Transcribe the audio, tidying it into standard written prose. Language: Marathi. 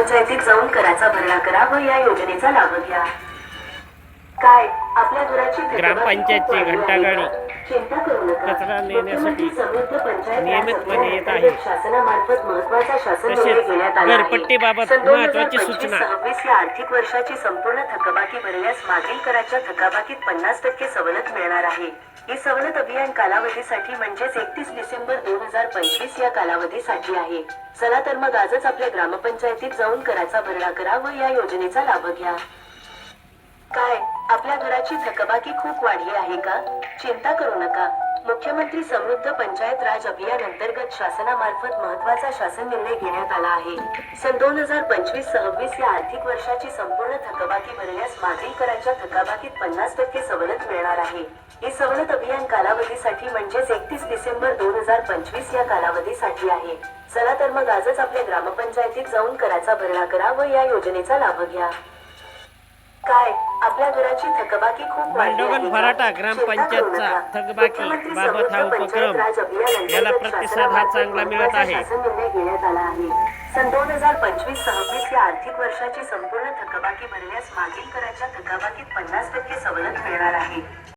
ग्रामपंचायतीत जाऊन कराचा भरणा करा व या योजनेचा लाभ घ्या। काय आपल्या घराची ग्रामपंचायतची घंटागाडी चिंता करू नका। कचरा नेण्यासाठी मुख्यमंत्री समृद्ध पंचायत नियमितपणे येत आहे। शासनामार्फत महत्त्वाचा शासन निर्णय तसेच घेण्यात आला आहे। घरपट्टीबाबत सन महत्त्वाची सूचना 2025-26 या आर्थिक वर्षाची संपूर्ण थकबाकी भरल्यास मागील कराच्या थकबाकीत 50% सवलत मिळणार आहे। ही सवलत अभियान कालावधीसाठी म्हणजेच 31 डिसेंबर 2025 या कालावधीसाठी आहे। चला तर मग आजच आपल्या ग्रामपंचायतीत जाऊन कराचा भरणा करा व या योजनेचा लाभ घ्या। काय आपल्या घराची थकबाकी खूप वाढली आहे का? चिंता करू नका। मुख्यमंत्री समृद्ध पंचायत राज अभियान अंतर्गत शासनामार्फत महत्त्वाचा शासन निर्णय घेण्यात आला आहे। सन 2025-26 या आर्थिक वर्षाची संपूर्ण थकबाकी भरल्यास मागील कराच्या थकबाकीत 50% सवलत मिळणार आहे। ही सवलत अभियान कालावधीसाठी म्हणजेच 31 डिसेंबर 2025 या कालावधीसाठी आहे। चला तर मग आजच आपल्या ग्रामपंचायतीत जाऊन कराचा भरणा करा व या योजनेचा लाभ घ्या। काय आपल्या घराची थकबाकी खूप वाढली आहे भांडवल का? फराटा चिंता करू ग्रामपंचायतचा नका। थकबाकी मुख्यमंत्री बाबत हा समृद्ध उपक्रम पंचायत राज अभियान याला अंतर्गत प्रतिसाद हा शासनामार्फत चांगला मिळत महत्त्वाचा आहे। शासन निर्णय घेण्यात आला आहे। सन 2025-26 या आर्थिक वर्षाची संपूर्ण थकबाकी भरल्यास मागील कराच्या थकबाकीत 50% सवलत मिळणार आहे।